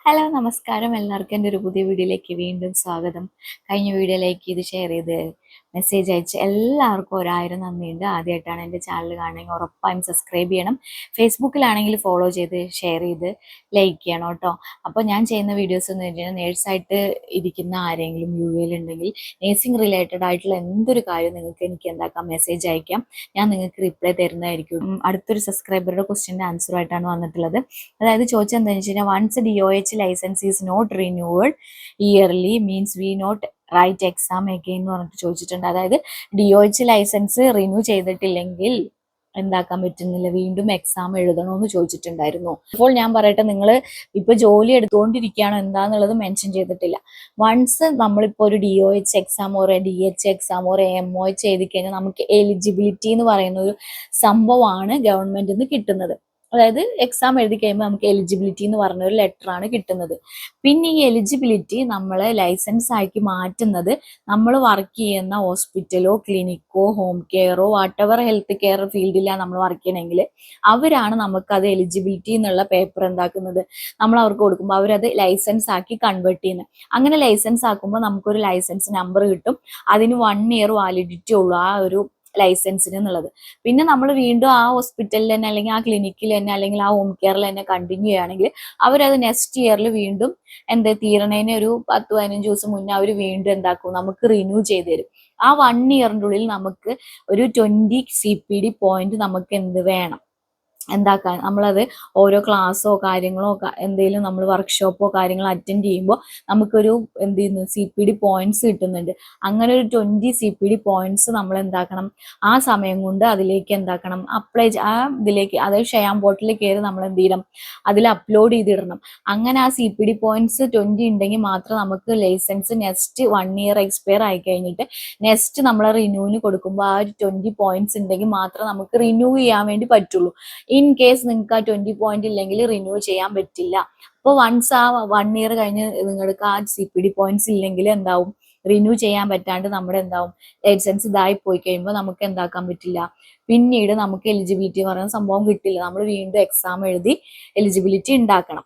Hello നമസ്കാരം എല്ലാവർക്കും എൻ്റെ ഒരു പുതിയ വീഡിയോയിലേക്ക് വീണ്ടും സ്വാഗതം. കഴിഞ്ഞ വീഡിയോയിലേക്ക് ഇത് ഷെയർ ചെയ്ത് മെസ്സേജ് അയച്ച് എല്ലാവർക്കും 1000 നന്ദിയുണ്ട്. ആദ്യമായിട്ടാണ് എൻ്റെ ചാനൽ കാണണമെങ്കിൽ ഉറപ്പായും സബ്സ്ക്രൈബ് ചെയ്യണം. ഫേസ്ബുക്കിലാണെങ്കിൽ ഫോളോ ചെയ്ത് ഷെയർ ചെയ്ത് ലൈക്ക് ചെയ്യണം കേട്ടോ. അപ്പോൾ ഞാൻ ചെയ്യുന്ന വീഡിയോസ് എന്ന് വെച്ചാൽ നേഴ്സായിട്ട് ഇരിക്കുന്ന ആരെങ്കിലും ഉണ്ടെങ്കിൽ നേഴ്സിംഗ് റിലേറ്റഡ് ആയിട്ടുള്ള എന്തൊരു കാര്യം നിങ്ങൾക്ക് എനിക്ക് എന്താക്കാം മെസ്സേജ് അയക്കാം. ഞാൻ നിങ്ങൾക്ക് റിപ്ലൈ തരുന്നതായിരിക്കും. അടുത്തൊരു സബ്സ്ക്രൈബറുടെ ക്വസ്റ്റ്യൻ്റെ ആൻസറുമായിട്ടാണ് വന്നിട്ടുള്ളത്. അതായത് ചോദിച്ചത് എന്താണെന്ന് വെച്ച് കഴിഞ്ഞാൽ once DOH license is not renewed yearly means we not write exam again എന്ന് പറഞ്ഞിട്ട് ചോദിച്ചിട്ടുണ്ട്. അതായത് DOH ലൈസൻസ് റിന്യൂ ചെയ്തിട്ടില്ലെങ്കിൽ എന്താക്കാൻ പറ്റുന്നില്ല, വീണ്ടും എക്സാം എഴുതണമെന്ന് ചോദിച്ചിട്ടുണ്ടായിരുന്നു. അപ്പോൾ ഞാൻ പറയട്ടെ, നിങ്ങൾ ഇപ്പൊ ജോലി എടുത്തുകൊണ്ടിരിക്കുകയാണോ എന്താന്നുള്ളത് മെൻഷൻ ചെയ്തിട്ടില്ല. വൺസ് നമ്മളിപ്പോൾ ഒരു DOH exam or DH exam or MOH എഴുതി കഴിഞ്ഞാൽ നമുക്ക് എലിജിബിലിറ്റി എന്ന് പറയുന്ന ഒരു സംഭവമാണ് ഗവൺമെന്റിൽ നിന്ന് കിട്ടുന്നത്. അതായത് എക്സാം എഴുതി കഴിയുമ്പോൾ നമുക്ക് എലിജിബിലിറ്റി എന്ന് പറഞ്ഞ ഒരു ലെറ്റർ ആണ് കിട്ടുന്നത്. പിന്നെ ഈ എലിജിബിലിറ്റി നമ്മളെ ലൈസൻസ് ആക്കി മാറ്റുന്നത് നമ്മൾ വർക്ക് ചെയ്യുന്ന ഹോസ്പിറ്റലോ ക്ലിനിക്കോ ഹോം കെയറോ വാട്ടെവർ ഹെൽത്ത് കെയർ ഫീൽഡിലാണ് നമ്മൾ വർക്ക് ചെയ്യണമെങ്കിൽ അവരാണ് നമുക്ക് അത് എലിജിബിലിറ്റി എന്നുള്ള പേപ്പർ എന്താക്കുന്നത്, നമ്മൾ അവർക്ക് കൊടുക്കുമ്പോൾ അവരത് ലൈസൻസ് ആക്കി കൺവേർട്ട് ചെയ്യുന്നത്. അങ്ങനെ ലൈസൻസ് ആക്കുമ്പോൾ നമുക്കൊരു ലൈസൻസ് നമ്പർ കിട്ടും. അതിന് 1 ഇയർ വാലിഡിറ്റി ഉള്ളൂ ആ ഒരു ലൈസൻസിന് എന്നുള്ളത്. പിന്നെ നമ്മൾ വീണ്ടും ആ ഹോസ്പിറ്റലിൽ തന്നെ അല്ലെങ്കിൽ ആ ക്ലിനിക്കിൽ തന്നെ അല്ലെങ്കിൽ ആ ഹോം കെയറിൽ തന്നെ കണ്ടിന്യൂ ചെയ്യുകയാണെങ്കിൽ അവരത് നെക്സ്റ്റ് ഇയറിൽ വീണ്ടും തീരണേനെ ഒരു 10-15 ദിവസം മുന്നേ അവർ വീണ്ടും എന്താക്കും, നമുക്ക് റിന്യൂ ചെയ്ത് തരും. ആ 1 ഇയറിൻ്റെ ഉള്ളിൽ നമുക്ക് ഒരു 20 CPD പോയിന്റ് നമുക്ക് വേണം എന്താക്കാൻ. നമ്മളത് ഓരോ ക്ലാസ്സോ കാര്യങ്ങളോ എന്തെങ്കിലും നമ്മൾ വർക്ക്ഷോപ്പോ കാര്യങ്ങളോ അറ്റൻഡ് ചെയ്യുമ്പോൾ നമുക്കൊരു CPD പോയിന്റ്സ് കിട്ടുന്നുണ്ട്. അങ്ങനെ ഒരു 20 CPD പോയിന്റ്സ് നമ്മൾ എന്താക്കണം, ആ സമയം കൊണ്ട് അതിലേക്ക് എന്താക്കണം അപ്ലൈ ആ ഇതിലേക്ക്, അതായത് ഷെയാം പോർട്ടലിൽ കയറി നമ്മൾ എന്ത് ചെയ്യണം, അതിൽ അപ്ലോഡ് ചെയ്തിടണം. അങ്ങനെ ആ CPD പോയിന്റ്സ് 20 ഉണ്ടെങ്കിൽ മാത്രം നമുക്ക് ലൈസൻസ് നെക്സ്റ്റ് 1 ഇയർ എക്സ്പയർ ആയി കഴിഞ്ഞിട്ട് നെക്സ്റ്റ് നമ്മൾ റിന്യൂവിന് കൊടുക്കുമ്പോൾ ആ ഒരു 20 പോയിന്റ്സ് ഉണ്ടെങ്കിൽ മാത്രം നമുക്ക് റിന്യൂ ചെയ്യാൻ വേണ്ടി പറ്റുള്ളൂ. ഇൻ കേസ് നിങ്ങൾക്ക് ആ 20 പോയിന്റ് ഇല്ലെങ്കിൽ റിന്യൂ ചെയ്യാൻ പറ്റില്ല. അപ്പോൾ വൺസ് ആ 1 ഇയർ കഴിഞ്ഞ് നിങ്ങൾക്ക് ആ CPD പോയിന്റ്സ് ഇല്ലെങ്കിൽ എന്താവും, റിന്യൂ ചെയ്യാൻ പറ്റാണ്ട് നമ്മുടെ എന്താവും ലൈസൻസ് ഇതായി പോയി കഴിയുമ്പോൾ നമുക്ക് എന്താക്കാൻ പറ്റില്ല, പിന്നീട് നമുക്ക് എലിജിബിലിറ്റി എന്ന് പറയുന്ന സംഭവം കിട്ടില്ല. നമ്മൾ വീണ്ടും എക്സാം എഴുതി എലിജിബിലിറ്റി ഉണ്ടാക്കണം,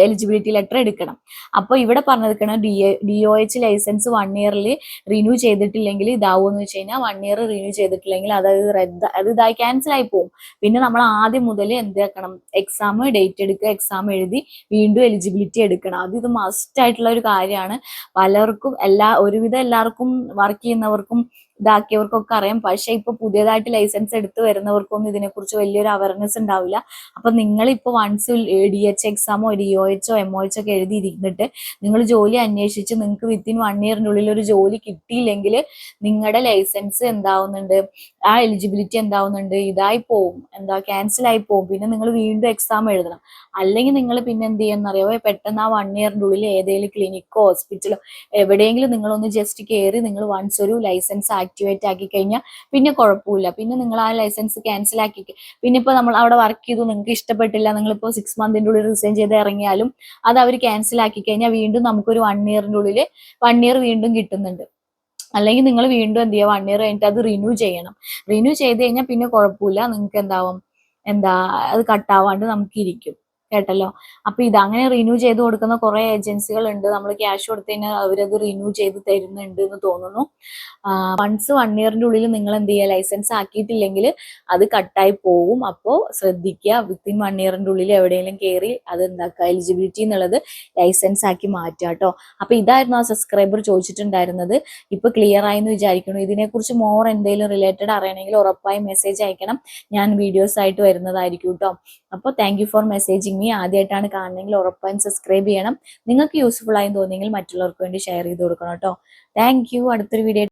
എലിജിബിലിറ്റി ലെറ്റർ എടുക്കണം. അപ്പോൾ ഇവിടെ പറഞ്ഞിരിക്കണം DOH ലൈസൻസ് 1 ഇയറിൽ റിന്യൂ ചെയ്തിട്ടില്ലെങ്കിൽ ഇതാവുമെന്ന് വെച്ച് കഴിഞ്ഞാൽ 1 ഇയർ റിന്യൂ ചെയ്തിട്ടില്ലെങ്കിൽ അത് ഇതായി ക്യാൻസൽ ആയി പോകും. പിന്നെ നമ്മൾ ആദ്യം മുതൽ എന്താക്കണം, എക്സാം ഡേറ്റ് എടുക്കുക, എക്സാം എഴുതി വീണ്ടും എലിജിബിലിറ്റി എടുക്കണം. ഇത് മസ്റ്റ് ആയിട്ടുള്ള ഒരു കാര്യമാണ്. പലർക്കും ഒരുവിധം എല്ലാവർക്കും വർക്ക് ചെയ്യുന്നവർക്കും ഇതാക്കിയവർക്കൊക്കെ അറിയാം. പക്ഷെ ഇപ്പൊ പുതിയതായിട്ട് ലൈസൻസ് എടുത്ത് വരുന്നവർക്കൊന്നും ഇതിനെക്കുറിച്ച് വലിയൊരു അവയർനെസ് ഉണ്ടാവില്ല. അപ്പൊ നിങ്ങളിപ്പോ വൺസ് DH എക്സാമോ DOH MOH ഒക്കെ എഴുതിയിരുന്നിട്ട് നിങ്ങൾ ജോലി അന്വേഷിച്ച് നിങ്ങൾക്ക് വിത്തിൻ 1 ഇയറിന്റെ ഉള്ളിൽ ഒരു ജോലി കിട്ടിയില്ലെങ്കിൽ നിങ്ങളുടെ ലൈസൻസ് എന്താവുന്നുണ്ട്, ആ എലിജിബിലിറ്റി എന്താവുന്നുണ്ട്, ഇതായി പോവും, ക്യാൻസൽ ആയി പോവും. പിന്നെ നിങ്ങൾ വീണ്ടും എക്സാം എഴുതണം. അല്ലെങ്കിൽ നിങ്ങൾ പിന്നെ എന്ത് ചെയ്യുന്നറിയോ, പെട്ടെന്ന് ആ 1 ഇയറിന്റെ ഉള്ളിൽ ഏതെങ്കിലും ക്ലിനിക്കോ ഹോസ്പിറ്റലോ എവിടെയെങ്കിലും നിങ്ങളൊന്ന് ജസ്റ്റ് കയറി നിങ്ങൾ വൺസ് ഒരു ലൈസൻസ് ആക്ടിവേറ്റ് ആക്കി കഴിഞ്ഞാൽ പിന്നെ കുഴപ്പമില്ല. പിന്നെ നിങ്ങൾ ആ ലൈസൻസ് ക്യാൻസൽ ആക്കി, പിന്നെ ഇപ്പൊ നമ്മൾ അവിടെ വർക്ക് ചെയ്തു, നിങ്ങൾക്ക് ഇഷ്ടപ്പെട്ടില്ല, നിങ്ങളിപ്പോൾ 6 മന്തിന്റെ ഉള്ളിൽ റിസൈൻ ചെയ്ത് ഇറങ്ങിയാലും അത് അവർ ക്യാൻസൽ ആക്കി കഴിഞ്ഞാൽ വീണ്ടും നമുക്കൊരു 1 ഇയറിന്റെ ഉള്ളിൽ 1 ഇയർ വീണ്ടും കിട്ടുന്നുണ്ട്. അല്ലെങ്കിൽ നിങ്ങൾ വീണ്ടും എന്ത് ചെയ്യുക, 1 ഇയർ കഴിഞ്ഞിട്ട് അത് റിന്യൂ ചെയ്യണം. റിന്യൂ ചെയ്ത് കഴിഞ്ഞാൽ പിന്നെ കുഴപ്പമില്ല, നിങ്ങൾക്ക് എന്താവും, അത് കട്ടാവാണ്ട് നമുക്ക് ഇരിക്കും. കേട്ടല്ലോ. അപ്പൊ അങ്ങനെ റിന്യൂ ചെയ്ത് കൊടുക്കുന്ന കുറെ ഏജൻസികൾ ഉണ്ട്. നമ്മൾ ക്യാഷ് കൊടുത്തു കഴിഞ്ഞാൽ അവരത് റിന്യൂ ചെയ്ത് തരുന്നുണ്ട് എന്ന് തോന്നുന്നു. വൺസ് 1 ഇയറിന്റെ ഉള്ളിൽ നിങ്ങൾ എന്ത് ചെയ്യുക, ലൈസൻസ് ആക്കിയിട്ടില്ലെങ്കിൽ അത് കട്ടായി പോകും. അപ്പോൾ ശ്രദ്ധിക്കുക, വിത്തിൻ 1 ഇയറിന്റെ ഉള്ളിൽ എവിടെയെങ്കിലും കയറി അത് എലിജിബിലിറ്റി എന്നുള്ളത് ലൈസൻസ് ആക്കി മാറ്റുക കേട്ടോ. അപ്പൊ ഇതായിരുന്നു ആ സബ്സ്ക്രൈബർ ചോദിച്ചിട്ടുണ്ടായിരുന്നത്. ഇപ്പൊ ക്ലിയർ ആയി എന്ന് വിചാരിക്കുന്നു. ഇതിനെക്കുറിച്ച് മോർ എന്തെങ്കിലും റിലേറ്റഡ് അറിയണമെങ്കിൽ ഉറപ്പായും മെസ്സേജ് അയക്കണം. ഞാൻ വീഡിയോസ് ആയിട്ട് വരുന്നതായിരിക്കും കേട്ടോ. അപ്പോൾ thank you for messaging me. ആദ്യമായിട്ടാണ് കാണണമെങ്കിൽ ഉറപ്പായും സബ്സ്ക്രൈബ് ചെയ്യണം. നിങ്ങൾക്ക് യൂസ്ഫുൾ ആയി തോന്നിയെങ്കിൽ മറ്റുള്ളവർക്ക് വേണ്ടി ഷെയർ ചെയ്ത് കൊടുക്കണം കേട്ടോ. Thank you. അടുത്തൊരു വീഡിയോ